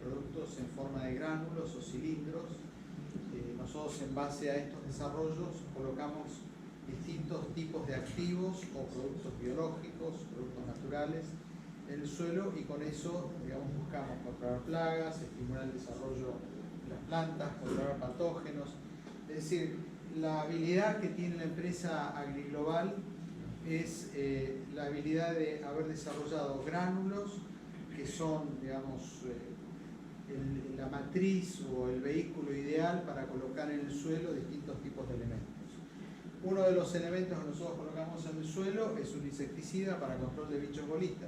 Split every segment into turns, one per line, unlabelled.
productos en forma de gránulos o cilindros. Nosotros, en base a estos desarrollos, colocamos distintos tipos de activos o productos biológicos, productos naturales en el suelo, y con eso, digamos, buscamos controlar plagas, estimular el desarrollo de las plantas, controlar patógenos. Es decir, la habilidad que tiene la empresa AgriGlobal es la habilidad de haber desarrollado gránulos que son, digamos, la matriz o el vehículo ideal para colocar en el suelo distintos tipos de elementos. Uno de los elementos que nosotros colocamos en el suelo es un insecticida para control de bichos bolita.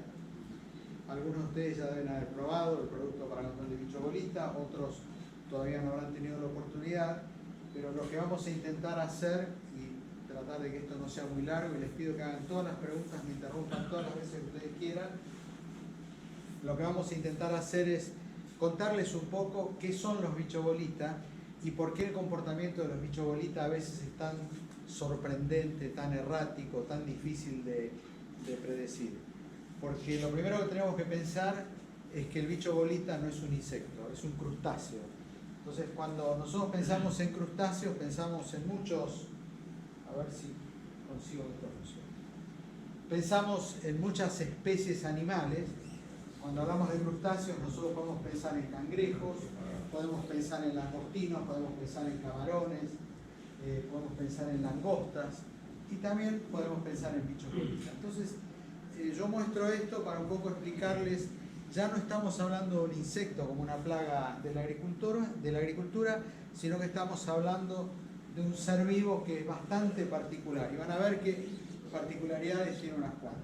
Algunos de ustedes ya deben haber probado el producto para control de bichos bolita, otros todavía no habrán tenido la oportunidad, pero lo que vamos a intentar hacer, y tratar de que esto no sea muy largo, y les pido que hagan todas las preguntas, me interrumpan todas las veces que ustedes quieran, lo que vamos a intentar hacer es contarles un poco qué son los bichos bolita y por qué el comportamiento de los bichos bolita a veces es tan sorprendente, tan errático, tan difícil de predecir. Porque lo primero que tenemos que pensar es que el bicho bolita no es un insecto, es un crustáceo. Entonces, cuando nosotros pensamos en crustáceos, pensamos en muchos, a ver si consigo que esto funcione. Pensamos en muchas especies animales. Cuando hablamos de crustáceos, nosotros podemos pensar en cangrejos, podemos pensar en langostinos, podemos pensar en camarones, podemos pensar en langostas, y también podemos pensar en bichos bolita. Entonces, yo muestro esto para un poco explicarles, ya no estamos hablando de un insecto como una plaga de la agricultura, sino que estamos hablando de un ser vivo que es bastante particular, y van a ver qué particularidades tiene unas cuantas.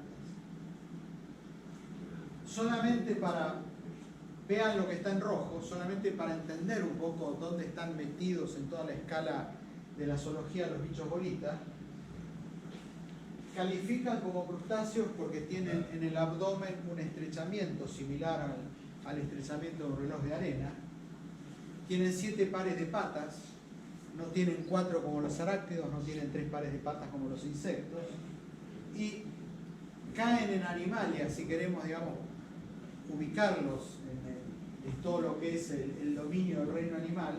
Solamente para, vean lo que está en rojo, solamente para entender un poco dónde están metidos en toda la escala de la zoología los bichos bolita. Califican como crustáceos porque tienen en el abdomen un estrechamiento similar al estrechamiento de un reloj de arena. Tienen 7 pares de patas, no tienen 4 como los arácnidos, no tienen 3 pares de patas como los insectos. Y caen en Animalia, si queremos, digamos, ubicarlos en todo lo que es el dominio del reino animal,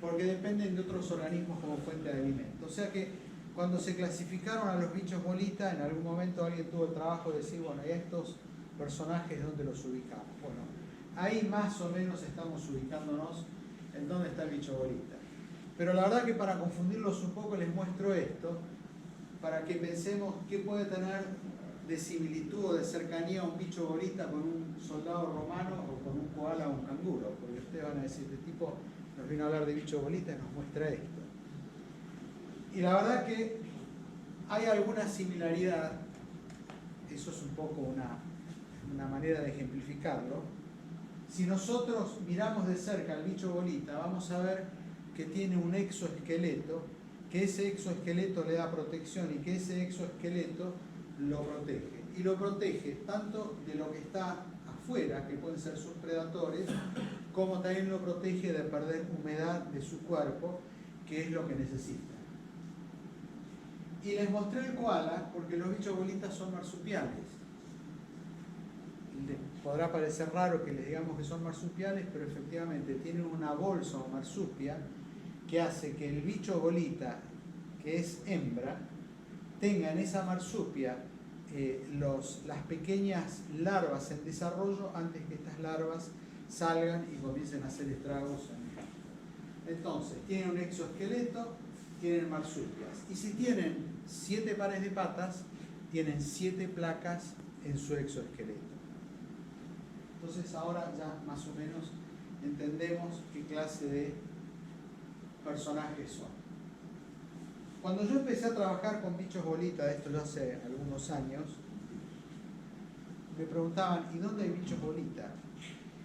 porque dependen de otros organismos como fuente de alimento. O sea que cuando se clasificaron a los bichos bolita, en algún momento alguien tuvo el trabajo de decir, bueno, ¿y estos personajes dónde los ubicamos? Bueno, ahí más o menos estamos ubicándonos en dónde está el bicho bolita. Pero la verdad que para confundirlos un poco les muestro esto, para que pensemos qué puede tener de similitud o de cercanía un bicho bolita con un soldado romano o con un koala o un canguro, porque ustedes van a decir, este tipo nos vino a hablar de bicho bolita y nos muestra esto. Y la verdad que hay alguna similaridad, eso es un poco una manera de ejemplificarlo. Si nosotros miramos de cerca al bicho bolita, vamos a ver que tiene un exoesqueleto, que ese exoesqueleto le da protección y que ese exoesqueleto lo protege. Y lo protege tanto de lo que está afuera, que pueden ser sus predadores, como también lo protege de perder humedad de su cuerpo, que es lo que necesita. Y les mostré el koala porque los bichos bolitas son marsupiales. Les podrá parecer raro que les digamos que son marsupiales, pero efectivamente tienen una bolsa o marsupia que hace que el bicho bolita, que es hembra, tenga en esa marsupia las pequeñas larvas en desarrollo antes que estas larvas salgan y comiencen a hacer estragos en el campo. Entonces, tienen un exoesqueleto, tienen marsupias. Y si tienen 7 pares de patas, tienen 7 placas en su exoesqueleto. Entonces ahora ya más o menos entendemos qué clase de personajes son. Cuando yo empecé a trabajar con bichos bolita, esto ya hace algunos años, me preguntaban, ¿y dónde hay bichos bolita?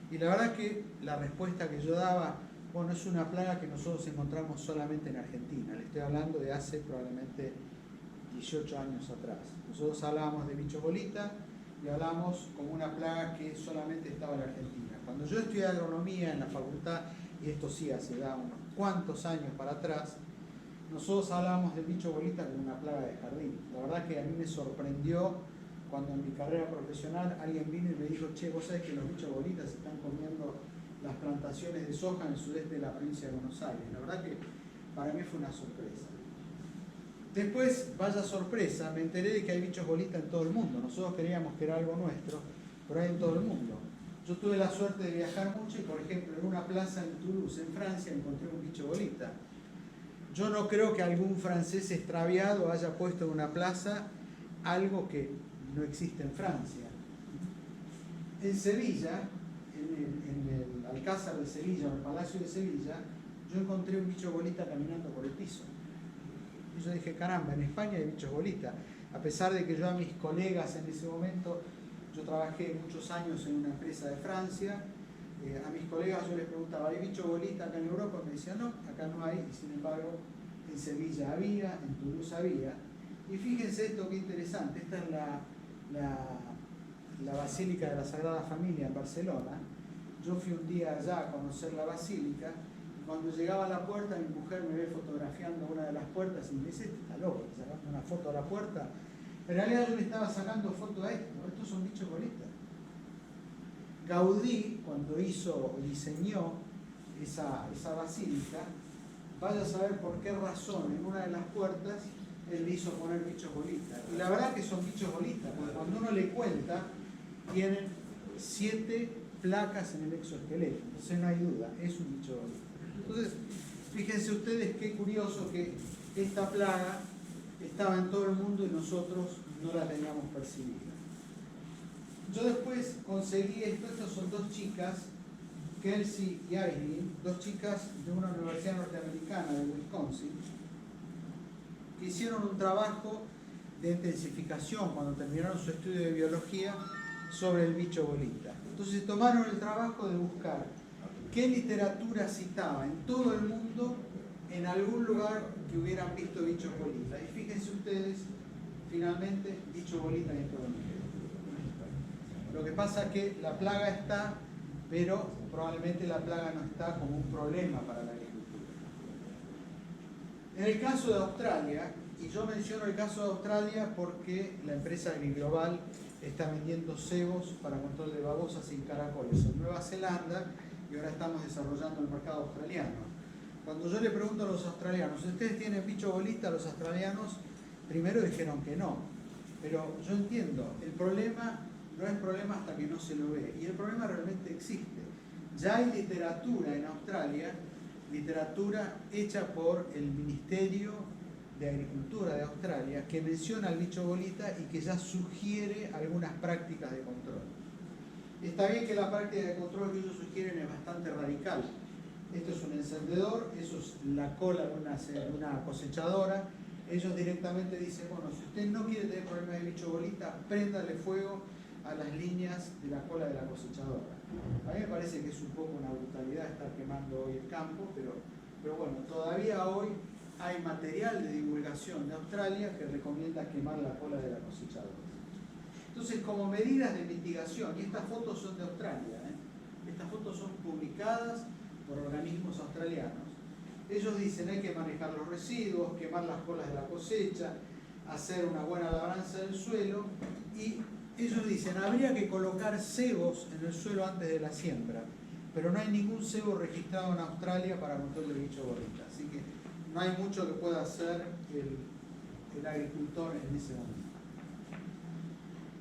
Y la verdad que la respuesta que yo daba, bueno, es una plaga que nosotros encontramos solamente en Argentina. Le estoy hablando de hace probablemente 18 años atrás. Nosotros hablábamos de bichos bolita y hablábamos como una plaga que solamente estaba en Argentina. Cuando yo estudié agronomía en la facultad, y esto sí hace ya unos cuantos años para atrás, nosotros hablábamos del bicho bolita como una plaga de jardín. La verdad que a mí me sorprendió cuando en mi carrera profesional alguien vino y me dijo, che, vos sabés que los bichos bolitas están comiendo las plantaciones de soja en el sudeste de la provincia de Buenos Aires. La verdad que para mí fue una sorpresa. Después, vaya sorpresa, me enteré de que hay bichos bolistas en todo el mundo. Nosotros creíamos que era algo nuestro, pero hay en todo el mundo. Yo tuve la suerte de viajar mucho y, por ejemplo, en una plaza en Toulouse, en Francia, encontré un bicho bolista. Yo no creo que algún francés extraviado haya puesto en una plaza algo que no existe en Francia. En Sevilla, en el Alcázar de Sevilla, o el Palacio de Sevilla, yo encontré un bicho bolita caminando por el piso. Y yo dije, caramba, en España hay bichos bolitas. A pesar de que yo a mis colegas en ese momento, yo trabajé muchos años en una empresa de Francia, a mis colegas yo les preguntaba, ¿hay bicho bolita acá en Europa? Me decían, no, acá no hay, y sin embargo, en Sevilla había, en Toulouse había. Y fíjense esto, qué interesante, esta es la Basílica de la Sagrada Familia en Barcelona. Yo fui un día allá a conocer la basílica, y cuando llegaba a la puerta, mi mujer me ve fotografiando una de las puertas y me dice, este está loco, sacando una foto a la puerta. En realidad yo le estaba sacando foto a esto, estos son bichos bolistas. Gaudí, cuando diseñó esa basílica, vaya a saber por qué razón en una de las puertas él le hizo poner bichos bolistas. Y la verdad que son bichos bolistas, porque cuando uno le cuenta, tienen 7 placas en el exoesqueleto, entonces no hay duda, es un bicho bolista. Entonces, fíjense ustedes qué curioso que esta plaga estaba en todo el mundo y nosotros no la teníamos percibida. Yo después conseguí estas son 2 chicas, Kelsey y Aileen, 2 chicas de una universidad norteamericana de Wisconsin, que hicieron un trabajo de intensificación cuando terminaron su estudio de biología sobre el bicho bolita. Entonces tomaron el trabajo de buscar qué literatura citaba en todo el mundo en algún lugar que hubieran visto bichos bolita. Y fíjense ustedes, finalmente, bicho bolita en todo el mundo. Lo que pasa es que la plaga está, pero probablemente la plaga no está como un problema para la agricultura. En el caso de Australia, y yo menciono el caso de Australia porque la empresa AgriGlobal está vendiendo cebos para control de babosas y caracoles en Nueva Zelanda y ahora estamos desarrollando el mercado australiano. Cuando yo le pregunto a los australianos, ¿ustedes tienen bicho bolita? Los australianos primero dijeron que no, pero yo entiendo, el problema no es problema hasta que no se lo ve, y el problema realmente existe. Ya hay literatura en Australia, literatura hecha por el Ministerio de Agricultura de Australia, que menciona al bicho bolita y que ya sugiere algunas prácticas de control. Está bien que la práctica de control que ellos sugieren es bastante radical. Esto es un encendedor, eso es la cola de una cosechadora. Ellos directamente dicen, bueno, si usted no quiere tener problemas de bicho bolita, préndale fuego a las líneas de la cola de la cosechadora. A mí me parece que es un poco una brutalidad estar quemando hoy el campo, pero bueno, todavía hoy hay material de divulgación de Australia que recomienda quemar la cola de la cosechadora. Entonces, como medidas de mitigación, y estas fotos son de Australia, estas fotos son publicadas por organismos australianos, ellos dicen hay que manejar los residuos, quemar las colas de la cosecha, hacer una buena labranza del suelo, y ellos dicen habría que colocar cebos en el suelo antes de la siembra, pero no hay ningún cebo registrado en Australia para control de bicho bolita, así que no hay mucho que pueda hacer el agricultor en ese momento.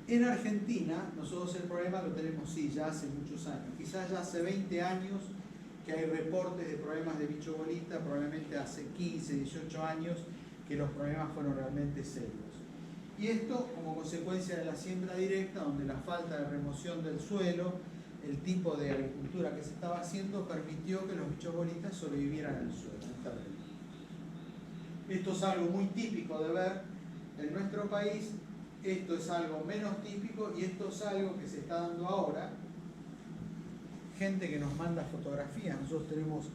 En Argentina, nosotros el problema lo tenemos sí, ya hace muchos años, quizás ya hace 20 años que hay reportes de problemas de bicho bolita, probablemente hace 15, 18 años que los problemas fueron realmente serios. Y esto como consecuencia de la siembra directa, donde la falta de remoción del suelo, el tipo de agricultura que se estaba haciendo, permitió que los bichos bolitas sobrevivieran en el suelo, en el terreno. Esto es algo muy típico de ver en nuestro país, esto es algo menos típico y esto es algo que se está dando ahora. Gente que nos manda fotografías, nosotros tenemos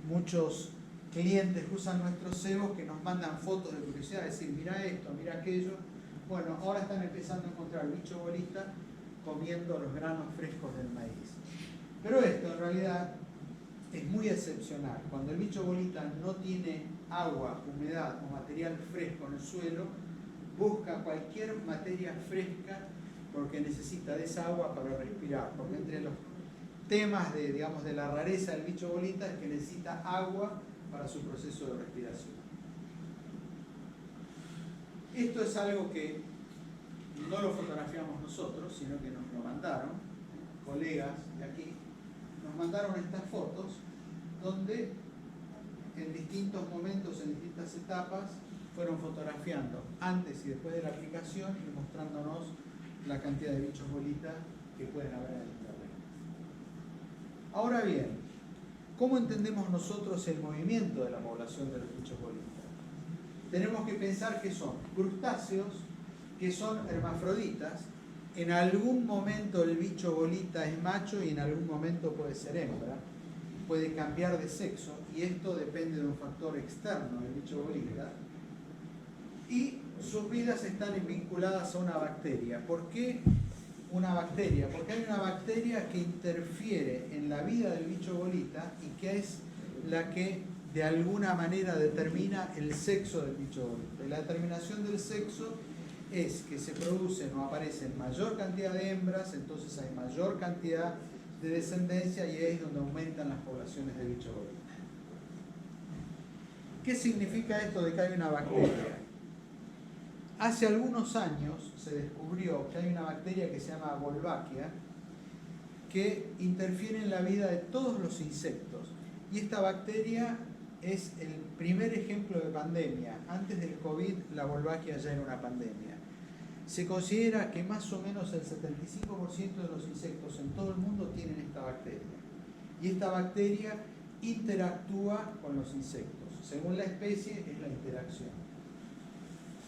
muchos clientes que usan nuestros cebos que nos mandan fotos de curiosidad, decir, mira esto, mira aquello. Bueno, ahora están empezando a encontrar bicho bolita comiendo los granos frescos del maíz. Pero esto en realidad es muy excepcional. Cuando el bicho bolita no tiene agua, humedad o material fresco en el suelo, busca cualquier materia fresca porque necesita de esa agua para respirar, porque entre temas de, digamos, de la rareza del bicho bolita es que necesita agua para su proceso de respiración. Esto es algo que no lo fotografiamos nosotros, sino que nos lo mandaron colegas de aquí. Nos mandaron estas fotos donde en distintos momentos, en distintas etapas, fueron fotografiando antes y después de la aplicación y mostrándonos la cantidad de bichos bolita que pueden haber en el terreno. Ahora bien, ¿cómo entendemos nosotros el movimiento de la población de los bichos bolita? Tenemos que pensar que son crustáceos, que son hermafroditas. En algún momento el bicho bolita es macho y en algún momento puede ser hembra. Puede cambiar de sexo y esto depende de un factor externo del bicho bolita. Y sus vidas están vinculadas a una bacteria. ¿Por qué una bacteria? Porque hay una bacteria que interfiere en la vida del bicho bolita y que es la que de alguna manera determina el sexo del bicho bolita. Y la determinación del sexo es que se producen o aparecen mayor cantidad de hembras, entonces hay mayor cantidad de descendencia y ahí es donde aumentan las poblaciones de bicho bolita. ¿Qué significa esto de que hay una bacteria? Hace algunos años se descubrió que hay una bacteria que se llama Wolbachia que interfiere en la vida de todos los insectos. Y esta bacteria es el primer ejemplo de pandemia. Antes del COVID, la Wolbachia ya era una pandemia. Se considera que más o menos el 75% de los insectos en todo el mundo tienen esta bacteria. Y esta bacteria interactúa con los insectos. Según la especie, es la interacción.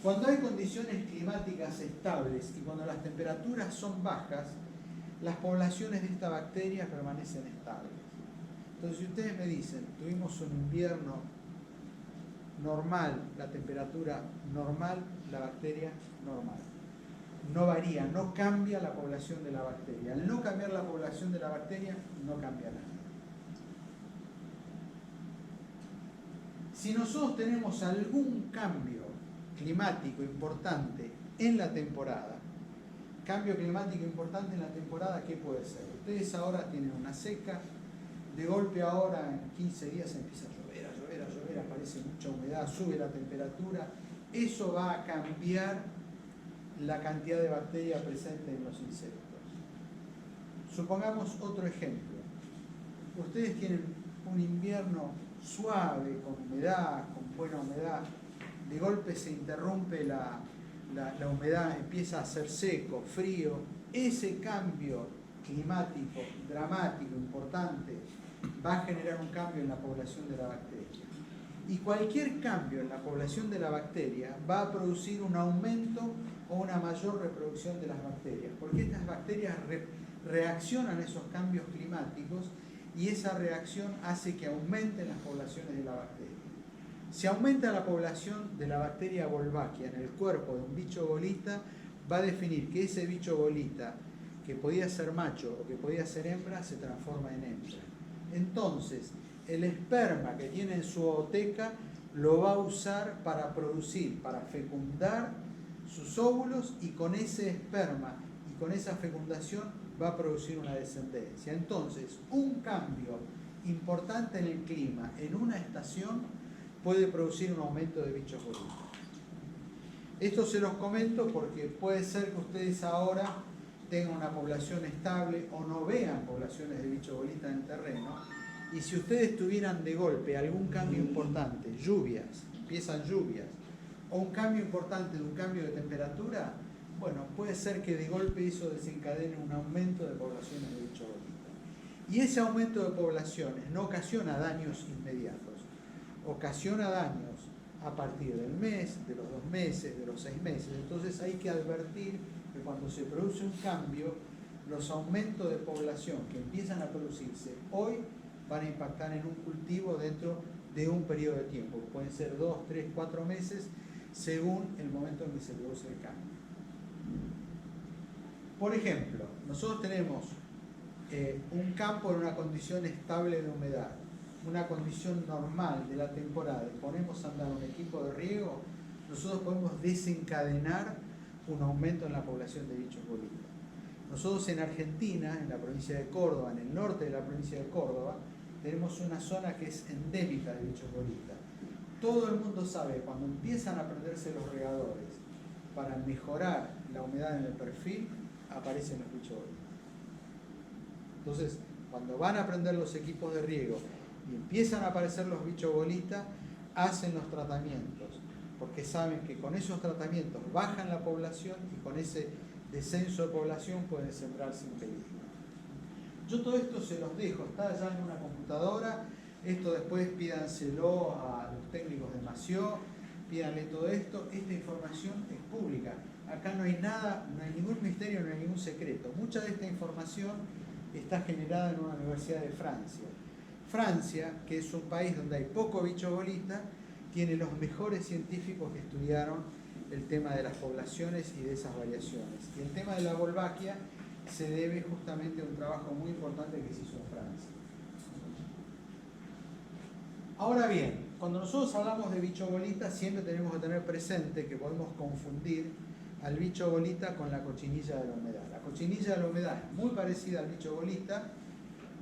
Cuando hay condiciones climáticas estables y cuando las temperaturas son bajas, las poblaciones de esta bacteria permanecen estables. Entonces, si ustedes me dicen, tuvimos un invierno normal, la temperatura normal, la bacteria normal. No varía, no cambia la población de la bacteria. Al no cambiar la población de la bacteria, no cambia nada. Si nosotros tenemos algún cambio climático importante en la temporada, cambio climático importante en la temporada, ¿qué puede ser? Ustedes ahora tienen una seca, de golpe ahora en 15 días empieza a llover, aparece mucha humedad, sube la temperatura, eso va a cambiar la cantidad de bacterias presentes en los insectos. Supongamos otro ejemplo. Ustedes tienen un invierno suave, con humedad, con buena humedad, de golpe se interrumpe la humedad, empieza a ser seco, frío. Ese cambio climático dramático, importante, va a generar un cambio en la población de la bacteria. Y cualquier cambio en la población de la bacteria va a producir un aumento o una mayor reproducción de las bacterias, porque estas bacterias reaccionan a esos cambios climáticos y esa reacción hace que aumenten las poblaciones de la bacteria. Si aumenta la población de la bacteria Wolbachia en el cuerpo de un bicho bolita, va a definir que ese bicho bolita, que podía ser macho o que podía ser hembra, se transforma en hembra. Entonces, el esperma que tiene en su ooteca lo va a usar para producir, para fecundar sus óvulos y con ese esperma y con esa fecundación va a producir una descendencia. Entonces, un cambio importante en el clima en una estación puede producir un aumento de bichos bolitas. Esto se los comento porque puede ser que ustedes ahora tengan una población estable o no vean poblaciones de bichos bolitas en el terreno. Y si ustedes tuvieran de golpe algún cambio importante, lluvias, empiezan lluvias, o un cambio importante de un cambio de temperatura, bueno, puede ser que de golpe eso desencadene un aumento de poblaciones de bichos bolitas. Y ese aumento de poblaciones no ocasiona daños inmediatos, ocasiona daños a partir del mes, de los 2 meses, de los 6 meses. Entonces hay que advertir que cuando se produce un cambio, los aumentos de población que empiezan a producirse hoy van a impactar en un cultivo dentro de un periodo de tiempo, que pueden ser 2, 3, 4 meses, según el momento en que se produce el cambio. Por ejemplo, nosotros tenemos un campo en una condición estable de humedad, una condición normal de la temporada, y ponemos a andar un equipo de riego, nosotros podemos desencadenar un aumento en la población de bichos bolitas. Nosotros en Argentina, en la provincia de Córdoba, en el norte de la provincia de Córdoba, tenemos una zona que es endémica de bichos bolita. Todo el mundo sabe, cuando empiezan a prenderse los regadores para mejorar la humedad en el perfil, aparecen los bichos bolita. Entonces, cuando van a prender los equipos de riego y empiezan a aparecer los bichos bolita, hacen los tratamientos, porque saben que con esos tratamientos bajan la población y con ese descenso de población pueden sembrar sin peligro. Yo todo esto se los dejo, está allá en una computadora, esto después pídanselo a los técnicos de Mació, pídanle todo esto, esta información es pública, acá no hay nada, no hay ningún misterio, no hay ningún secreto, mucha de esta información está generada en una universidad de Francia. Francia, que es un país donde hay poco bicho bolita, tiene los mejores científicos que estudiaron el tema de las poblaciones y de esas variaciones. Y el tema de la Wolbachia se debe justamente a un trabajo muy importante que se hizo en Francia. Ahora bien, cuando nosotros hablamos de bicho bolita, siempre tenemos que tener presente que podemos confundir al bicho bolita con la cochinilla de la humedad. La cochinilla de la humedad es muy parecida al bicho bolita,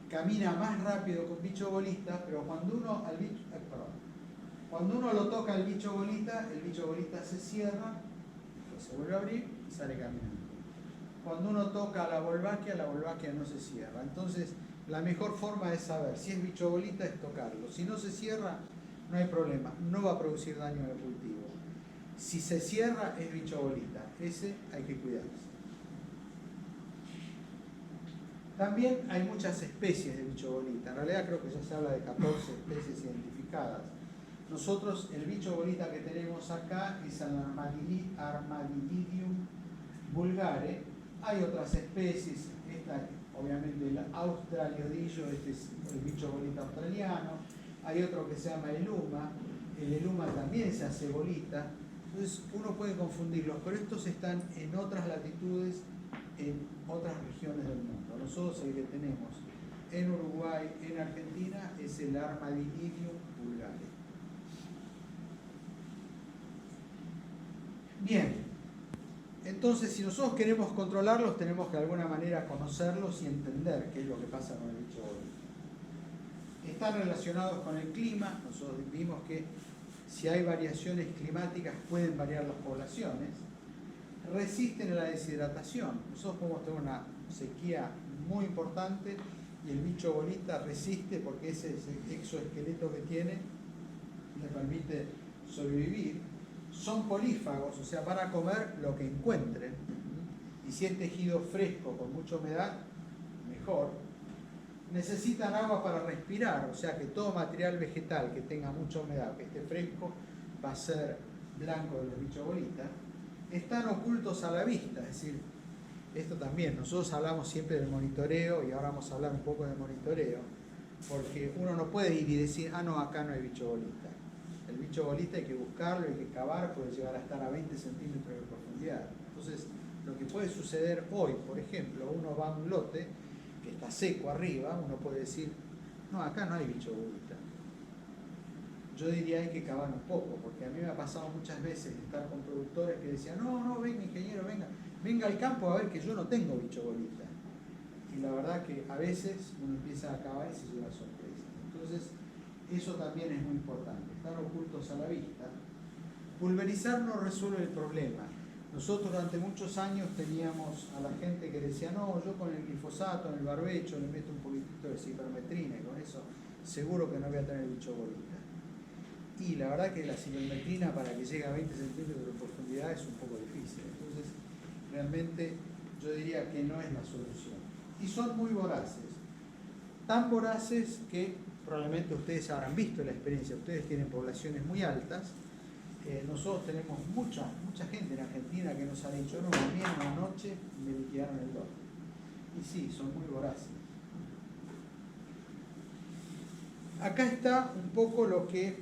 camina más rápido que un bicho bolita, pero cuando uno lo toca al bicho bolita, el bicho bolita se cierra, pues se vuelve a abrir y sale caminando. Cuando uno toca a la Wolbachia no se cierra. Entonces, la mejor forma de saber si es bicho bolita es tocarlo. Si no se cierra, no hay problema, no va a producir daño en el cultivo. Si se cierra, es bicho bolita. Ese hay que cuidarse. También hay muchas especies de bicho bolita. En realidad creo que ya se habla de 14 especies identificadas. Nosotros, el bicho bolita que tenemos acá es el Armadillidium vulgare. Hay otras especies, esta obviamente el australiodillo, este es el bicho bolita australiano. Hay otro que se llama eluma. El eluma también se hace bolita. Entonces uno puede confundirlos, pero estos están en otras latitudes, en otras regiones del mundo. Nosotros el que tenemos en Uruguay, en Argentina, es el Armadillidium vulgare. Bien, entonces si nosotros queremos controlarlos, tenemos que de alguna manera conocerlos y entender qué es lo que pasa con el bicho bolita. Están relacionados con el clima. Nosotros vimos que si hay variaciones climáticas pueden variar las poblaciones. Resisten a la deshidratación. Nosotros podemos tener una sequía muy importante y el bicho bolita resiste porque ese exoesqueleto que tiene le permite sobrevivir. Son polífagos, o sea, van a comer lo que encuentren. Y si es tejido fresco con mucha humedad, mejor. Necesitan agua para respirar, o sea que todo material vegetal que tenga mucha humedad, que esté fresco, va a ser blanco de los bichos bolita. Están ocultos a la vista, es decir, esto también, nosotros hablamos siempre del monitoreo y ahora vamos a hablar un poco del monitoreo, porque uno no puede ir y decir, ah no, acá no hay bicho bolita. El bicho bolita hay que buscarlo, hay que cavar, puede llegar a estar a 20 centímetros de profundidad. Entonces, lo que puede suceder hoy, por ejemplo, uno va a un lote que está seco arriba, uno puede decir, no, acá no hay bicho bolita. Yo diría hay que cavar un poco, porque a mí me ha pasado muchas veces estar con productores que decían, no, venga ingeniero, venga al campo a ver que yo no tengo bicho bolita. Y la verdad que a veces uno empieza a cavar y se lleva sorpresa. Entonces, eso también es muy importante, estar ocultos a la vista. Pulverizar no resuelve el problema. Nosotros durante muchos años teníamos a la gente que decía, no, yo con el glifosato, en el barbecho, le meto un poquitito de cipermetrina y con eso seguro que no voy a tener bicho bolita. Y la verdad que la cipermetrina para que llegue a 20 centímetros de profundidad es un poco difícil. Entonces, realmente yo diría que no es la solución. Y son muy voraces. Tan voraces que probablemente ustedes habrán visto la experiencia. Ustedes tienen poblaciones muy altas. Nosotros tenemos mucha gente en Argentina que nos ha dicho, no, a mí en una noche me liquidaron el lote. Y sí, son muy voraces. Acá está un poco lo que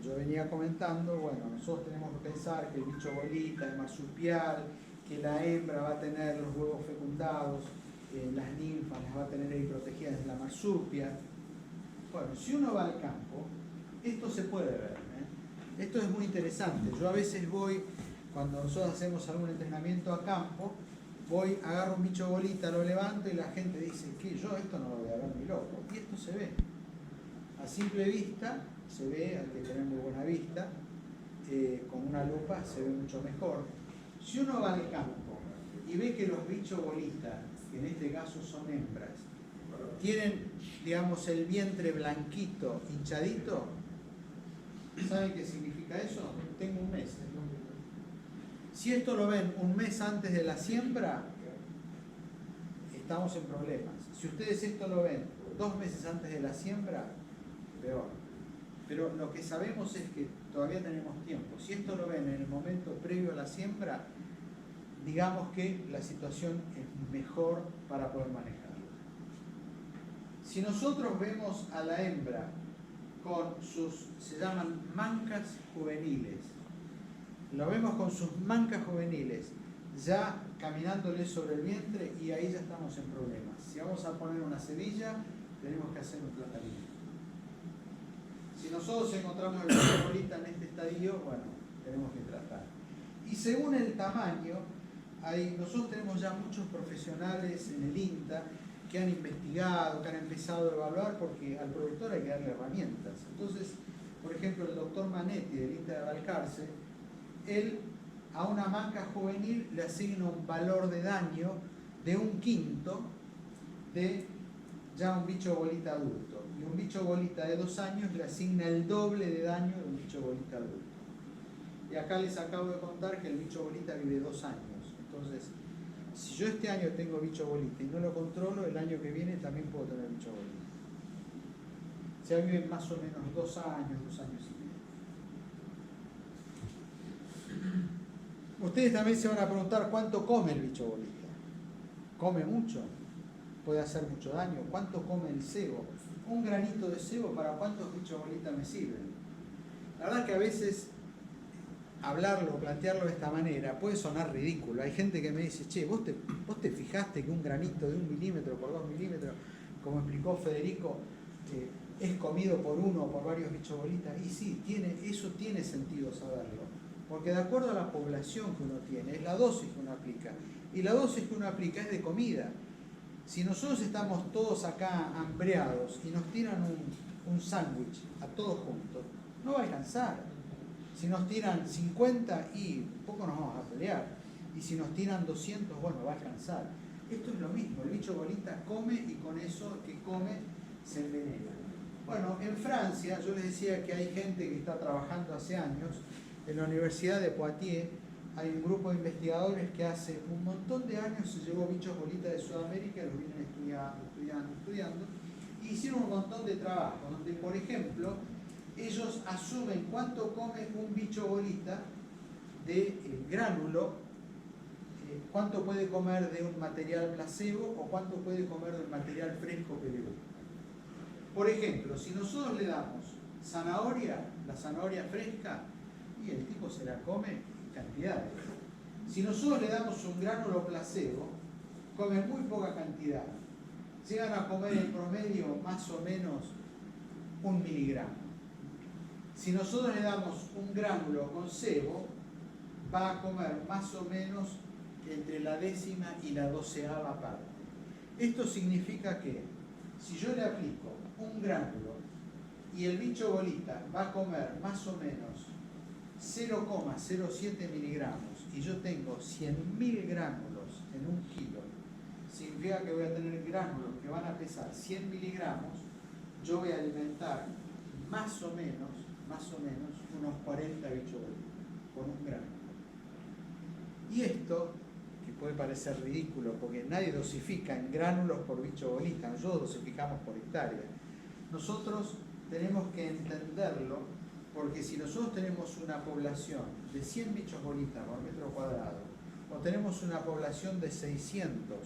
yo venía comentando. Bueno, nosotros tenemos que pensar que el bicho bolita es marsupial, que la hembra va a tener los huevos fecundados, las ninfas las va a tener ahí protegidas de la marsupia. Bueno, si uno va al campo, esto se puede ver. Esto es muy interesante. Yo a veces voy, cuando nosotros hacemos algún entrenamiento a campo, voy, agarro un bicho bolita, lo levanto y la gente dice que yo esto no lo voy a ver ni loco. Y esto se ve. A simple vista se ve, hay que tener muy buena vista, con una lupa se ve mucho mejor. Si uno va al campo y ve que los bichos bolitas, que en este caso son hembras, tienen, digamos, el vientre blanquito, hinchadito, ¿saben qué significa eso? Tengo un mes. Si esto lo ven un mes antes de la siembra, estamos en problemas. Si ustedes esto lo ven 2 meses antes de la siembra, peor. Pero lo que sabemos es que todavía tenemos tiempo. Si esto lo ven en el momento previo a la siembra, digamos que la situación es mejor para poder manejarla. Si nosotros vemos a la hembra con sus, se llaman mancas juveniles, lo vemos con sus mancas juveniles ya caminándole sobre el vientre, y ahí ya estamos en problemas. Si vamos a poner una semilla, tenemos que hacer un tratamiento. Si nosotros encontramos el bicho bolita en este estadio, bueno, tenemos que tratar. Y según el tamaño, nosotros tenemos ya muchos profesionales en el INTA que han investigado, que han empezado a evaluar, porque al productor hay que darle herramientas. Entonces, por ejemplo, el doctor Manetti del INTA de Balcarce, él a una manca juvenil le asigna un valor de daño de 1/5 de ya un bicho bolita adulto. Y un bicho bolita de 2 años le asigna el doble de daño de un bicho bolita adulto. Y acá les acabo de contar que el bicho bolita vive 2 años. Entonces, si yo este año tengo bicho bolita y no lo controlo, el año que viene también puedo tener bicho bolita. O sea, viven más o menos 2 años, 2 años y medio. Ustedes también se van a preguntar cuánto come el bicho bolita. ¿Come mucho? ¿Puede hacer mucho daño? ¿Cuánto come el cebo? Un granito de cebo, ¿para cuántos bichos bolitas me sirven? La verdad es que a veces hablarlo, plantearlo de esta manera puede sonar ridículo. Hay gente que me dice, che, ¿vos te fijaste que un granito de 1 milímetro por 2 milímetros, como explicó Federico, es comido por uno o por varios bichos bolitas? Y sí, eso tiene sentido saberlo. Porque de acuerdo a la población que uno tiene, es la dosis que uno aplica. Y la dosis que uno aplica es de comida. Si nosotros estamos todos acá hambreados y nos tiran un sándwich a todos juntos, no va a alcanzar. Si nos tiran 50 y poco nos vamos a pelear. Y si nos tiran 200, bueno, va a alcanzar. Esto es lo mismo, el bicho bolita come y con eso que come se envenena. Bueno, en Francia, yo les decía que hay gente que está trabajando hace años. En la Universidad de Poitiers hay un grupo de investigadores que hace un montón de años se llevó bichos bolitas de Sudamérica, los vienen estudiando, y hicieron un montón de trabajo, donde, por ejemplo, ellos asumen cuánto come un bicho bolita de gránulo, cuánto puede comer de un material placebo o cuánto puede comer de un material fresco que le gusta. Por ejemplo, si nosotros le damos zanahoria, la zanahoria fresca, y el tipo se la come en cantidades. Si nosotros le damos un gránulo placebo, come muy poca cantidad. Llegan a comer en promedio más o menos 1 miligramo. Si nosotros le damos un gránulo con cebo, va a comer más o menos entre la 10ª y la 12ª parte. Esto significa que si yo le aplico un gránulo y el bicho bolita va a comer más o menos 0,07 miligramos y yo tengo 100.000 gránulos en 1 kilo, significa que voy a tener gránulos que van a pesar 100 miligramos, yo voy a alimentar más o menos unos 40 bichos bolitas con 1 gránulo. Y esto, que puede parecer ridículo porque nadie dosifica en gránulos por bicho bolita, nosotros dosificamos por hectárea. Nosotros tenemos que entenderlo, porque si nosotros tenemos una población de 100 bichos bolitas por metro cuadrado, o tenemos una población de 600,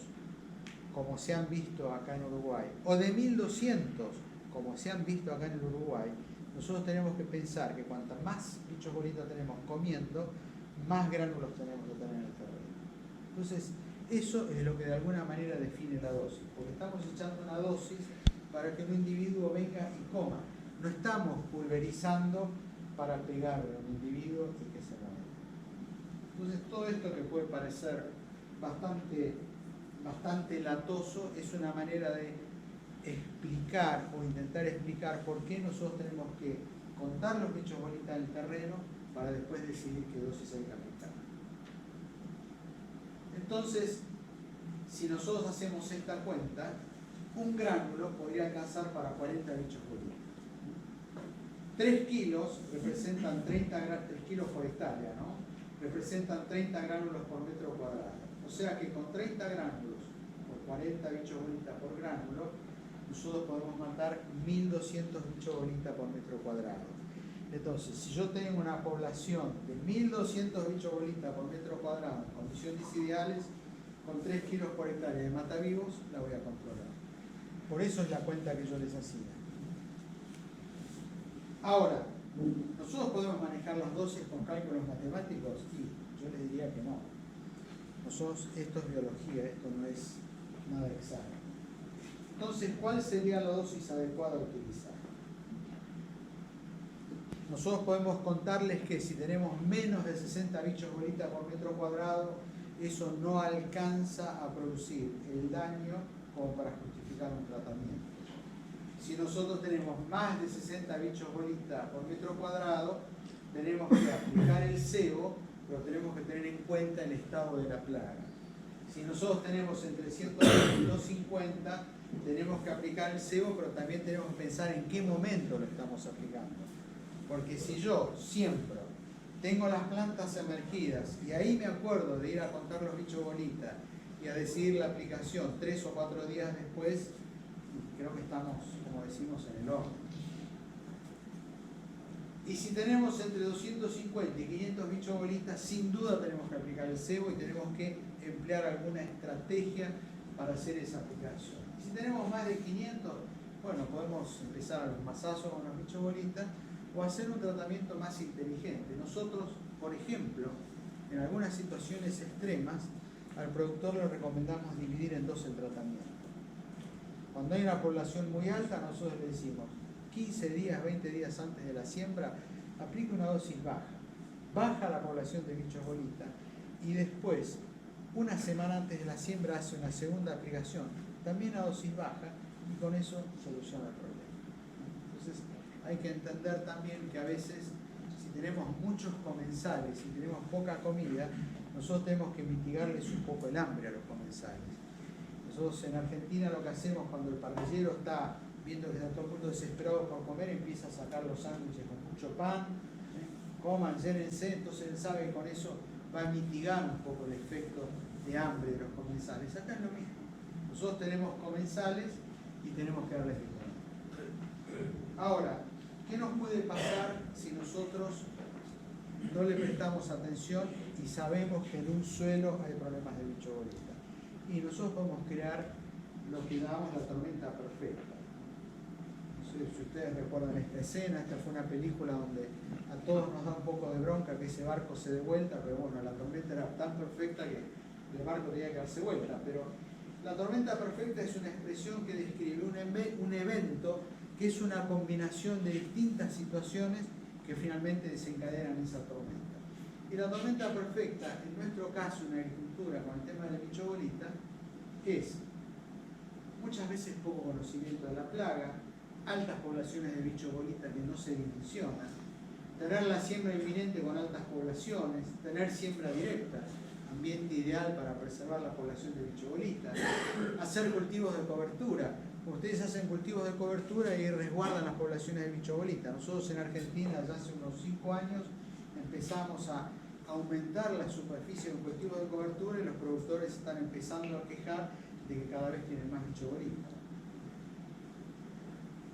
como se han visto acá en Uruguay, o de 1200, como se han visto acá en el Uruguay, nosotros tenemos que pensar que cuanto más bichos bolitas tenemos comiendo, más gránulos tenemos que tener en el terreno. Entonces, eso es lo que de alguna manera define la dosis, porque estamos echando una dosis para que un individuo venga y coma. No estamos pulverizando para pegarle a un individuo y que se muera. Entonces, todo esto que puede parecer bastante latoso, es una manera de explicar o intentar explicar por qué nosotros tenemos que contar los bichos bolitas del terreno para después decidir qué dosis hay que aplicar. Entonces, si nosotros hacemos esta cuenta, un gránulo podría alcanzar para 40 bichos bolitas. 3 kilos representan 3 kilos por hectárea, ¿no? Representan 30 gránulos por metro cuadrado. O sea que con 30 gránulos por 40 bichos bolitas por gránulo, nosotros podemos matar 1200 bichos bolitas por metro cuadrado. Entonces, si yo tengo una población de 1200 bichos bolitas por metro cuadrado en condiciones ideales, con 3 kilos por hectárea de matavivos, la voy a controlar. Por eso es la cuenta que yo les hacía. Ahora, ¿nosotros podemos manejar las dosis con cálculos matemáticos? Sí, yo les diría que no. Nosotros, esto es biología, esto no es nada exacto. Entonces, ¿cuál sería la dosis adecuada a utilizar? Nosotros podemos contarles que si tenemos menos de 60 bichos bolitas por metro cuadrado, eso no alcanza a producir el daño como para justificar un tratamiento. Si nosotros tenemos más de 60 bichos bolitas por metro cuadrado, tenemos que aplicar el cebo, pero tenemos que tener en cuenta el estado de la plaga. Si nosotros tenemos entre 120 y 250, tenemos que aplicar el cebo, pero también tenemos que pensar en qué momento lo estamos aplicando. Porque si yo siempre tengo las plantas emergidas y ahí me acuerdo de ir a contar los bichos bolitas y a decidir la aplicación 3 o 4 días después, creo que estamos, como decimos, en el horno. Y si tenemos entre 250 y 500 bichos bolitas, sin duda tenemos que aplicar el cebo y tenemos que emplear alguna estrategia para hacer esa aplicación. Y si tenemos más de 500, bueno, podemos empezar a los mazazos con los bichos bolitas o hacer un tratamiento más inteligente. Nosotros, por ejemplo, en algunas situaciones extremas, al productor le recomendamos dividir en 2 el tratamiento. Cuando hay una población muy alta, nosotros le decimos 15 días, 20 días antes de la siembra, aplique una dosis baja. Baja la población de bichos bolitas y después, una semana antes de la siembra, hace una segunda aplicación, también a dosis baja, y con eso soluciona el problema. Entonces, hay que entender también que a veces, si tenemos muchos comensales y tenemos poca comida, nosotros tenemos que mitigarles un poco el hambre a los comensales. Nosotros en Argentina lo que hacemos cuando el parrillero está viendo que está todo el mundo desesperado por comer, empieza a sacar los sándwiches con mucho pan, coman, llénense, entonces él sabe que con eso va a mitigar un poco el efecto de hambre de los comensales. Acá es lo mismo. Nosotros tenemos comensales y tenemos que darles de comer. Ahora, ¿qué nos puede pasar si nosotros no le prestamos atención y sabemos que en un suelo hay problemas de bicho bolita? Y nosotros podemos crear lo que llamamos la tormenta perfecta. No sé si ustedes recuerdan esta escena, esta fue una película donde a todos nos da un poco de bronca que ese barco se dé vuelta, pero bueno, la tormenta era tan perfecta que el barco tenía que darse vuelta. Pero la tormenta perfecta es una expresión que describe un evento que es una combinación de distintas situaciones que finalmente desencadenan esa tormenta. Y la tormenta perfecta, en nuestro caso en la agricultura, con el tema del bicho bolita, es muchas veces poco conocimiento de la plaga, altas poblaciones de bicho bolita que no se dimensionan, tener la siembra inminente con altas poblaciones, tener siembra directa, ambiente ideal para preservar la población de bicho bolita, hacer cultivos de cobertura. Ustedes hacen cultivos de cobertura y resguardan las poblaciones de bicho bolita. Nosotros en Argentina ya hace unos 5 años empezamos a aumentar la superficie de cultivos de cobertura y los productores están empezando a quejar de que cada vez tienen más bicho bolita.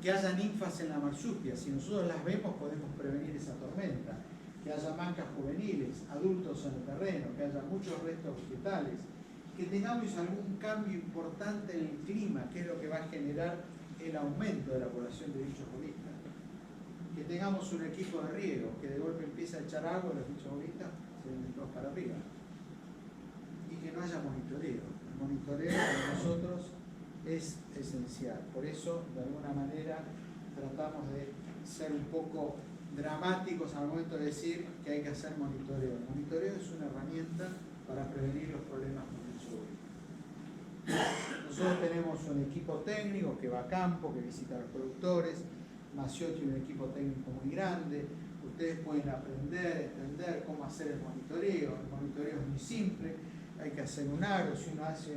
Que haya ninfas en la marsupia, si nosotros las vemos podemos prevenir esa tormenta. Que haya mancas juveniles, adultos en el terreno, que haya muchos restos vegetales, que tengamos algún cambio importante en el clima, que es lo que va a generar el aumento de la población de bichos bolitas. Que tengamos un equipo de riego, que de golpe empieza a echar agua y los bichos bolitas se ven todos para arriba. Y que no haya monitoreo. El monitoreo para nosotros es esencial. Por eso, de alguna manera, tratamos de ser un poco dramáticos al momento de decir que hay que hacer monitoreo. El monitoreo es una herramienta para prevenir los problemas con el Nosotros tenemos un equipo técnico que va a campo, que visita a los productores. Mació tiene un equipo técnico muy grande. Ustedes pueden aprender, entender cómo hacer el monitoreo. El monitoreo es muy simple. Hay que hacer un aro. Si uno hace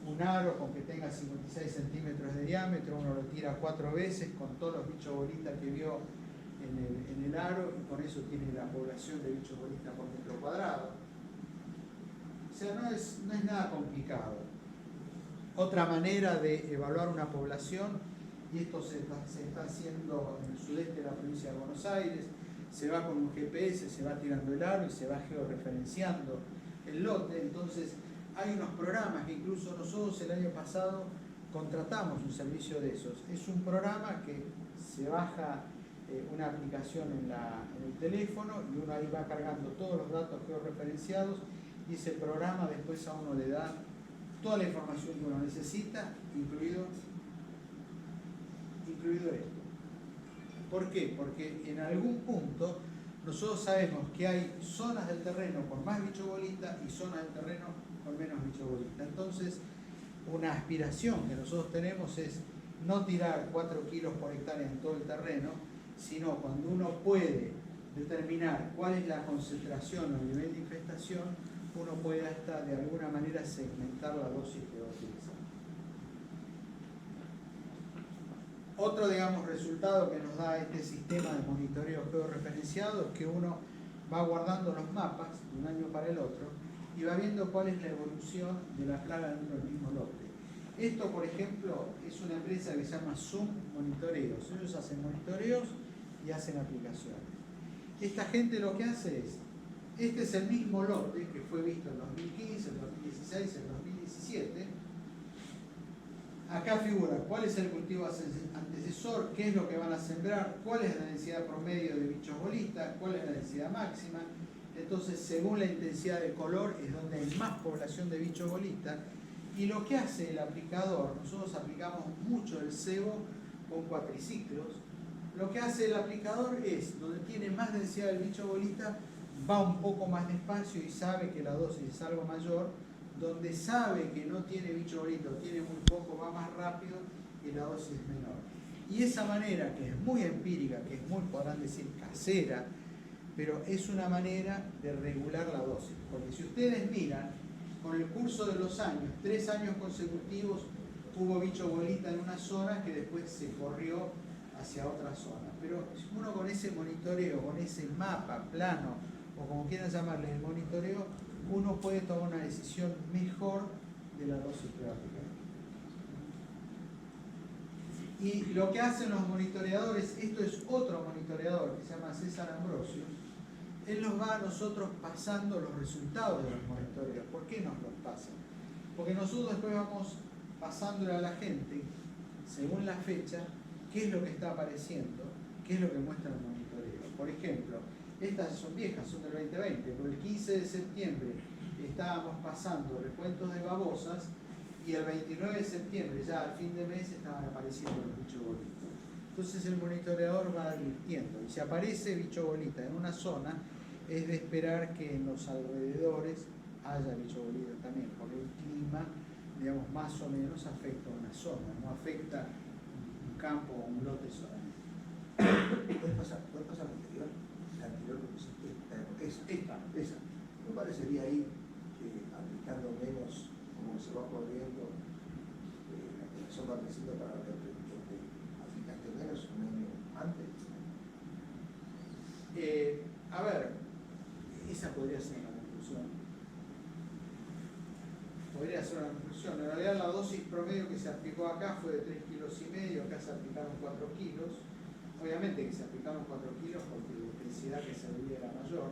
un aro con que tenga 56 centímetros de diámetro, uno lo tira 4 veces con todos los bichos bolitas que vio en el aro, y con eso tiene la población de bichos bolitas por metro cuadrado. O sea, no es nada complicado. Otra manera de evaluar una población, y esto se está haciendo en el sudeste de la provincia de Buenos Aires, se va con un GPS, se va tirando el aro y se va georreferenciando el lote. Entonces hay unos programas que incluso nosotros el año pasado contratamos un servicio de esos. Es un programa que se baja una aplicación en el teléfono, y uno ahí va cargando todos los datos georreferenciados, y ese programa después a uno le da toda la información que uno necesita, incluido esto. ¿Por qué? Porque en algún punto nosotros sabemos que hay zonas del terreno con más bicho bolita y zonas del terreno con menos bicho bolita. Entonces, una aspiración que nosotros tenemos es no tirar 4 kilos por hectárea en todo el terreno, sino cuando uno puede determinar cuál es la concentración o el nivel de infestación, uno puede hasta de alguna manera segmentar la dosis que va a utilizar. Otro, digamos, resultado que nos da este sistema de monitoreo georreferenciado es que uno va guardando los mapas de un año para el otro y va viendo cuál es la evolución de la plaga dentro del mismo lote. Esto, por ejemplo, es una empresa que se llama Zoom Monitoreos. Ellos hacen monitoreos y hacen aplicaciones. Esta gente lo que hace es, este es el mismo lote que fue visto en 2015, en 2016, en 2017. Acá figura cuál es el cultivo antecesor, qué es lo que van a sembrar, cuál es la densidad promedio de bichos bolistas, cuál es la densidad máxima. Entonces, según la intensidad de color, es donde hay más población de bichos bolistas. Y lo que hace el aplicador, nosotros aplicamos mucho el cebo con cuatriciclos. Lo que hace el aplicador es, donde tiene más densidad del bicho bolista, va un poco más despacio y sabe que la dosis es algo mayor. Donde sabe que no tiene bicho bolita o tiene muy poco, va más rápido y la dosis es menor. Y esa manera, que es muy empírica, que es muy, podrán decir, casera, pero es una manera de regular la dosis. Porque si ustedes miran, con el curso de los años, 3 años consecutivos, hubo bicho bolita en una zona que después se corrió hacia otra zona. Pero uno con ese monitoreo, con ese mapa, plano, o como quieran llamarle el monitoreo, uno puede tomar una decisión mejor de la dosis que va a aplicar. Y lo que hacen los monitoreadores, esto es otro monitoreador que se llama César Ambrosio, él nos va a nosotros pasando los resultados de los monitoreos. ¿Por qué nos los pasa? Porque nosotros después vamos pasándole a la gente, según la fecha, qué es lo que está apareciendo, qué es lo que muestra el monitoreo. Por ejemplo, estas son viejas, son del 2020, pero el 15 de septiembre estábamos pasando recuentos de babosas y el 29 de septiembre, ya al fin de mes, estaban apareciendo los bichos bolitas. Entonces el monitoreador va advirtiendo, y si aparece bicho bolita en una zona, es de esperar que en los alrededores haya bicho bolita también, porque el clima, digamos, más o menos afecta a una zona, no afecta un campo o un lote solamente.
¿Puedes pasar la anterior que pusiste? Esa. ¿No parecería ir aplicando menos, como se va corriendo, la población va creciendo para ver que aplicaste menos un año antes?
A ver, esa podría ser una conclusión. Podría ser una conclusión. En realidad la dosis promedio que se aplicó acá fue de 3,5 kilos, acá se aplicaron 4 kilos. Obviamente que se aplicaron 4 kilos porque la intensidad que se veía era mayor.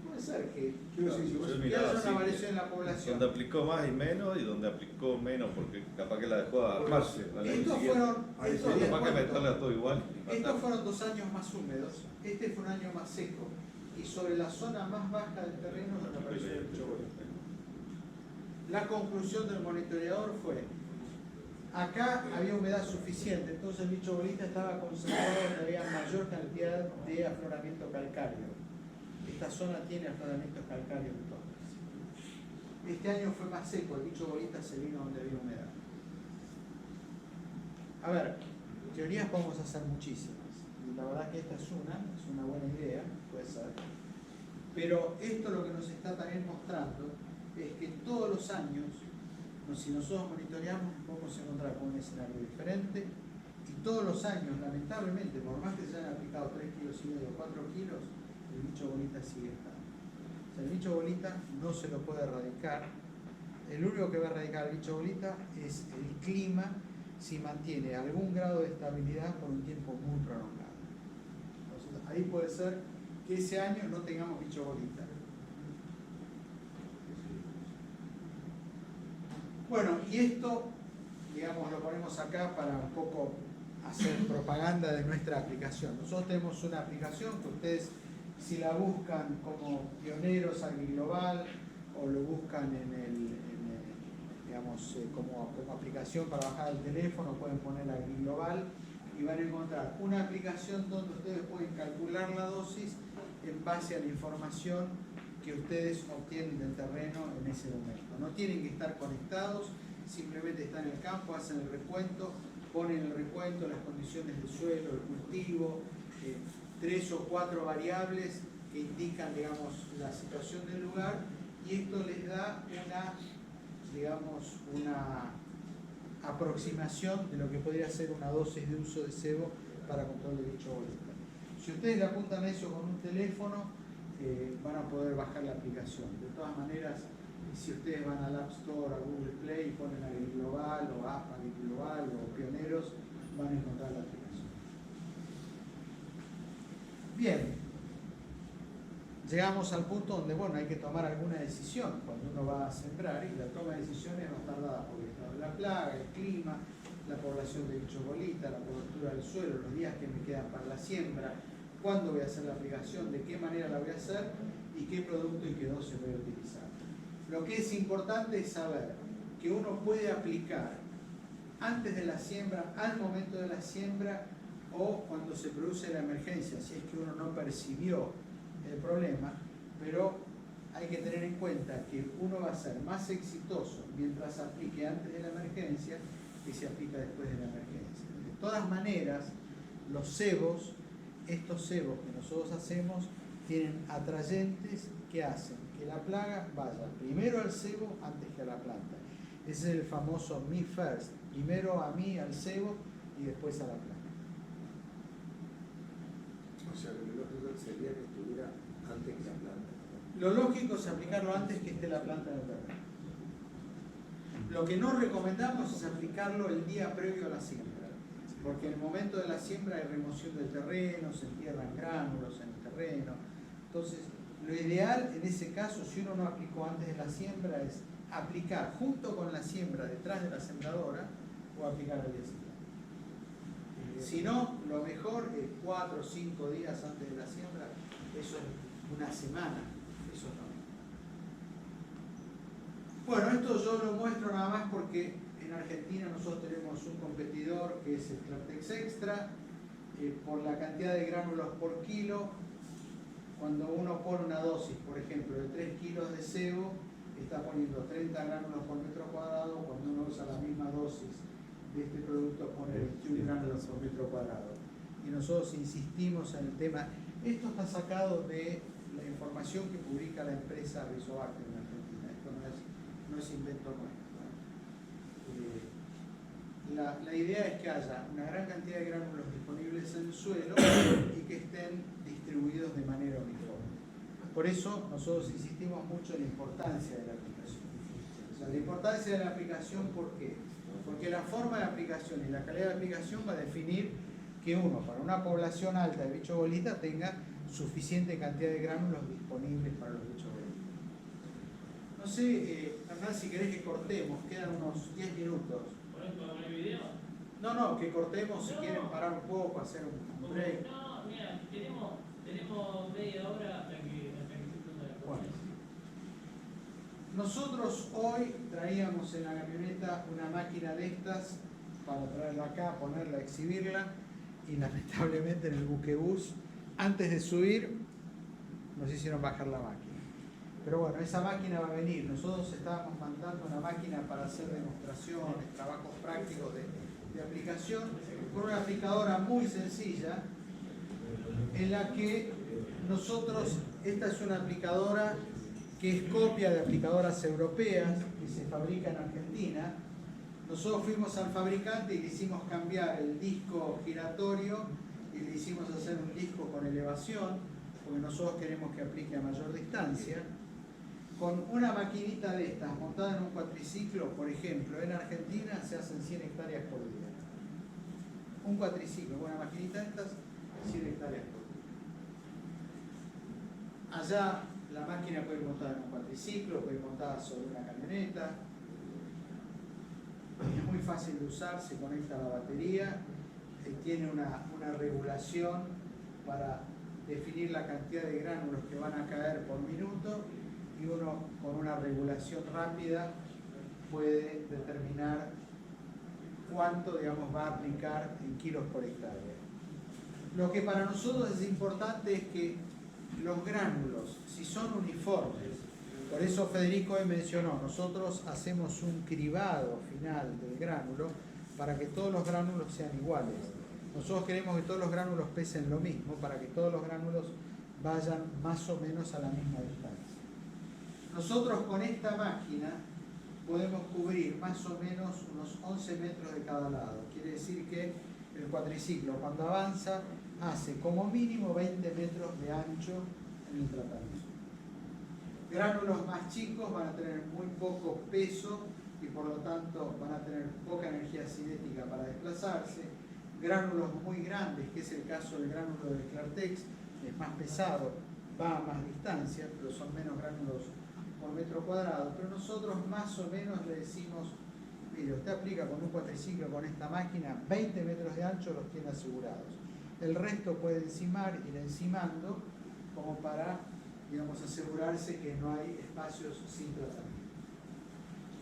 Puede ser que haya una variación en la población.
Donde aplicó más y menos, y donde aplicó menos porque capaz que la dejó a armarse. Capaz que meterle a todo igual.
Estos fueron 2 años más húmedos, este fue un año más seco. Y sobre la zona más baja del terreno donde apareció el bicho bolita. La conclusión del monitoreador fue: acá había humedad suficiente, entonces el bicho bolita estaba concentrado donde había mayor cantidad de afloramiento calcáreo. Esta zona tiene afloramientos calcáreos entonces. Este año fue más seco, el bicho bolita se vino donde había humedad. A ver, teorías podemos hacer muchísimas. Y la verdad que esta es una buena idea, puede ser. Pero esto lo que nos está también mostrando es que todos los años, si nosotros monitoreamos, podemos encontrar con un escenario diferente. Y todos los años, lamentablemente, por más que se hayan aplicado 3,5 kilos o 4 kilos, el bicho bolita sigue estando. O sea, el bicho bolita no se lo puede erradicar. El único que va a erradicar al bicho bolita es el clima, si mantiene algún grado de estabilidad por un tiempo muy prolongado. Entonces, ahí puede ser que ese año no tengamos bicho bolita. Bueno, y esto, digamos, lo ponemos acá para un poco hacer propaganda de nuestra aplicación. Nosotros tenemos una aplicación que ustedes, si la buscan como Pioneros AgriGlobal o lo buscan digamos, como aplicación para bajar el teléfono, pueden poner AgriGlobal y van a encontrar una aplicación donde ustedes pueden calcular la dosis en base a la información que ustedes obtienen del terreno en ese momento. No tienen que estar conectados, simplemente están en el campo, hacen el recuento, ponen el recuento, las condiciones del suelo, el cultivo, 3 o 4 variables que indican, digamos, la situación del lugar, y esto les da una aproximación de lo que podría ser una dosis de uso de cebo para control de bicho bolita. Si ustedes le apuntan a eso con un teléfono, van a poder bajar la aplicación. De todas maneras, si ustedes van al App Store, a Google Play, y ponen AgriGlobal o App AgriGlobal o Pioneros, van a encontrar la aplicación. Bien, llegamos al punto donde, bueno, hay que tomar alguna decisión cuando uno va a sembrar, y la toma de decisiones va a estar dada por el estado de la plaga, el clima, la población de bicho bolita, la cobertura del suelo, los días que me quedan para la siembra, cuándo voy a hacer la aplicación, de qué manera la voy a hacer y qué producto y qué dosis voy a utilizar. Lo que es importante es saber que uno puede aplicar antes de la siembra, al momento de la siembra o cuando se produce la emergencia, si es que uno no percibió el problema, pero hay que tener en cuenta que uno va a ser más exitoso mientras aplique antes de la emergencia que se aplica después de la emergencia. De todas maneras, los cebos, estos cebos que nosotros hacemos, tienen atrayentes que hacen que la plaga vaya primero al cebo antes que a la planta. Ese es el famoso me first, primero a mí, al cebo, y después a la planta.
O sea, lo lógico sería que estuviera antes que la planta.
Lo lógico es aplicarlo antes que esté la planta en el terreno. Lo que no recomendamos es aplicarlo el día previo a la siembra, porque en el momento de la siembra hay remoción del terreno, se entierran gránulos en el terreno. Entonces, lo ideal en ese caso, si uno no aplicó antes de la siembra, es aplicar junto con la siembra detrás de la sembradora o aplicar al día siguiente. Si no, lo mejor es 4 o 5 días antes de la siembra, eso es una semana, eso no. Bueno, esto yo lo muestro nada más porque en Argentina nosotros tenemos un competidor que es el Clartex Extra. Por la cantidad de gránulos por kilo, cuando uno pone una dosis, por ejemplo, de 3 kilos de cebo, está poniendo 30 gránulos por metro cuadrado. Cuando uno usa la misma dosis de este producto, pone 21 gránulos por metro cuadrado. Y nosotros insistimos en el tema. Esto está sacado de la información que publica la empresa Rizobacter en Argentina. Esto no es invento nuestro. La idea es que haya una gran cantidad de gránulos disponibles en el suelo y que estén distribuidos de manera uniforme. Por eso nosotros insistimos mucho en la importancia de la aplicación. O sea, la importancia de la aplicación, ¿por qué? Porque la forma de aplicación y la calidad de aplicación va a definir que uno, para una población alta de bicho bolita, tenga suficiente cantidad de gránulos disponibles para los bichos bolitas. No sé, Hernán, si querés que cortemos, quedan unos 10 minutos.
¿Con el video?
No, que cortemos si quieren parar un poco, hacer un break.
No, mira, tenemos media hora hasta que se cruza la
Bueno. Nosotros hoy traíamos en la camioneta una máquina de estas para traerla acá, ponerla, exhibirla, y lamentablemente en el buquebús, antes de subir, nos hicieron bajar la máquina. Pero bueno, esa máquina va a venir. Nosotros estábamos mandando una máquina para hacer demostraciones, trabajos prácticos de aplicación, con una aplicadora muy sencilla, en la que nosotros, esta es una aplicadora que es copia de aplicadoras europeas que se fabrican en Argentina. Nosotros fuimos al fabricante y le hicimos cambiar el disco giratorio y le hicimos hacer un disco con elevación, porque nosotros queremos que aplique a mayor distancia. Con una maquinita de estas montada en un cuatriciclo, por ejemplo, en Argentina se hacen 100 hectáreas por día. Un cuatriciclo con una maquinita de estas, 100 hectáreas por día. Allá la máquina puede ir montada en un cuatriciclo, puede ir montada sobre una camioneta. Es muy fácil de usar, se conecta a la batería, tiene una regulación para definir la cantidad de gránulos que van a caer por minuto, y uno con una regulación rápida puede determinar cuánto, digamos, va a aplicar en kilos por hectárea. Lo que para nosotros es importante es que los gránulos, si son uniformes, por eso Federico hoy mencionó, nosotros hacemos un cribado final del gránulo para que todos los gránulos sean iguales. Nosotros queremos que todos los gránulos pesen lo mismo para que todos los gránulos vayan más o menos a la misma distancia. Nosotros con esta máquina podemos cubrir más o menos unos 11 metros de cada lado. Quiere decir que el cuatriciclo, cuando avanza, hace como mínimo 20 metros de ancho en el tratamiento. Gránulos más chicos van a tener muy poco peso y por lo tanto van a tener poca energía cinética para desplazarse. Gránulos muy grandes, que es el caso del gránulo del Clartex, es más pesado, va a más distancia, pero son menos gránulos por metro cuadrado. Pero nosotros más o menos le decimos, mire, usted aplica con un cuatriciclo con esta máquina, 20 metros de ancho los tiene asegurados. El resto puede encimar, ir encimando, como para, digamos, asegurarse que no hay espacios sin tratamiento.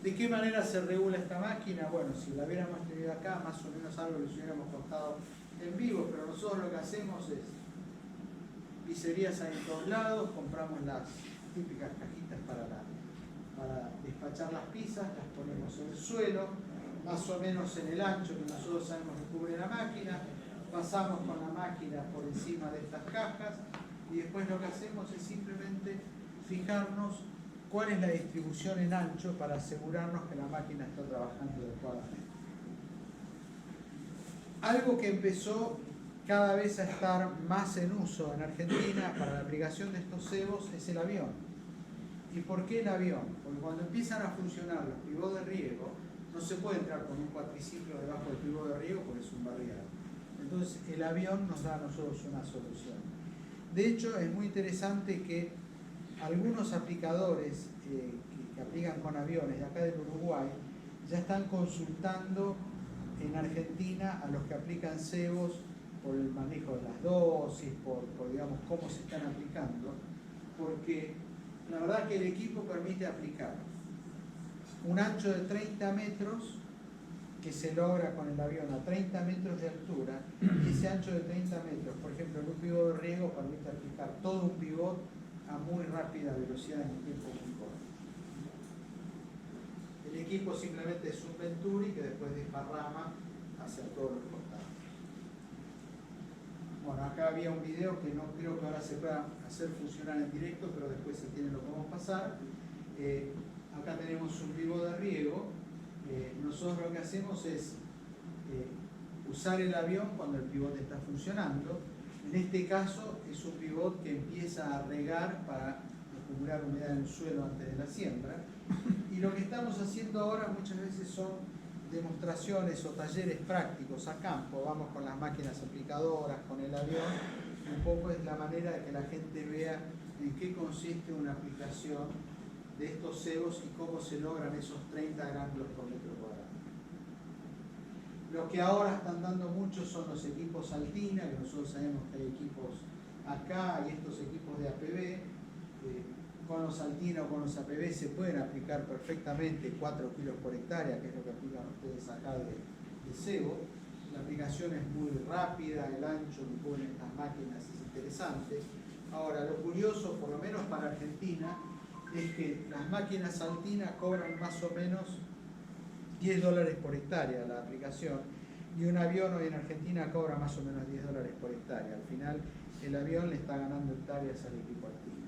¿De qué manera se regula esta máquina? Bueno, si la hubiéramos tenido acá, más o menos algo les hubiéramos contado en vivo, pero nosotros lo que hacemos es pizzerías ahí en todos lados, compramos las típicas cajitas para despachar las pizzas, las ponemos en el suelo, más o menos en el ancho que nosotros sabemos que cubre la máquina, pasamos con la máquina por encima de estas cajas y después lo que hacemos es simplemente fijarnos cuál es la distribución en ancho para asegurarnos que la máquina está trabajando adecuadamente. Algo que empezó cada vez a estar más en uso en Argentina para la aplicación de estos cebos es el avión. ¿Y por qué el avión? Porque cuando empiezan a funcionar los pivots de riego, no se puede entrar con un cuatriciclo debajo del pivot de riego porque es un barriado. Entonces el avión nos da a nosotros una solución. De hecho, es muy interesante que algunos aplicadores que aplican con aviones de acá del Uruguay ya están consultando en Argentina a los que aplican cebos por el manejo de las dosis, por digamos cómo se están aplicando, porque la verdad que el equipo permite aplicar un ancho de 30 metros que se logra con el avión a 30 metros de altura, y ese ancho de 30 metros, por ejemplo, en un pivot de riego permite aplicar todo un pivot a muy rápida velocidad en un tiempo muy corto. El equipo simplemente es un Venturi que después desparrama hacia todos los costados. Bueno, acá había un video que no creo que ahora se pueda hacer funcionar en directo, pero después si tienen lo podemos pasar. Acá tenemos un pivot de riego. Nosotros lo que hacemos es usar el avión cuando el pivot está funcionando. En este caso es un pivot que empieza a regar para acumular humedad en el suelo antes de la siembra. Y lo que estamos haciendo ahora muchas veces son demostraciones o talleres prácticos a campo. Vamos con las máquinas aplicadoras, con el avión. Un poco es la manera de que la gente vea en qué consiste una aplicación de estos cebos y cómo se logran esos 30 gránulos por metro cuadrado. Lo que ahora están dando mucho son los equipos Altina, que nosotros sabemos que hay equipos acá y estos equipos de APB. Con los Altina o con los APB se pueden aplicar perfectamente 4 kilos por hectárea, que es lo que aplican ustedes acá de cebo. La aplicación es muy rápida, el ancho que cubren estas máquinas es interesante. Ahora, lo curioso, por lo menos para Argentina, es que las máquinas Altina cobran más o menos $10 por hectárea la aplicación, y un avión hoy en Argentina cobra más o menos $10 por hectárea. Al final el avión le está ganando hectáreas al equipo Altina.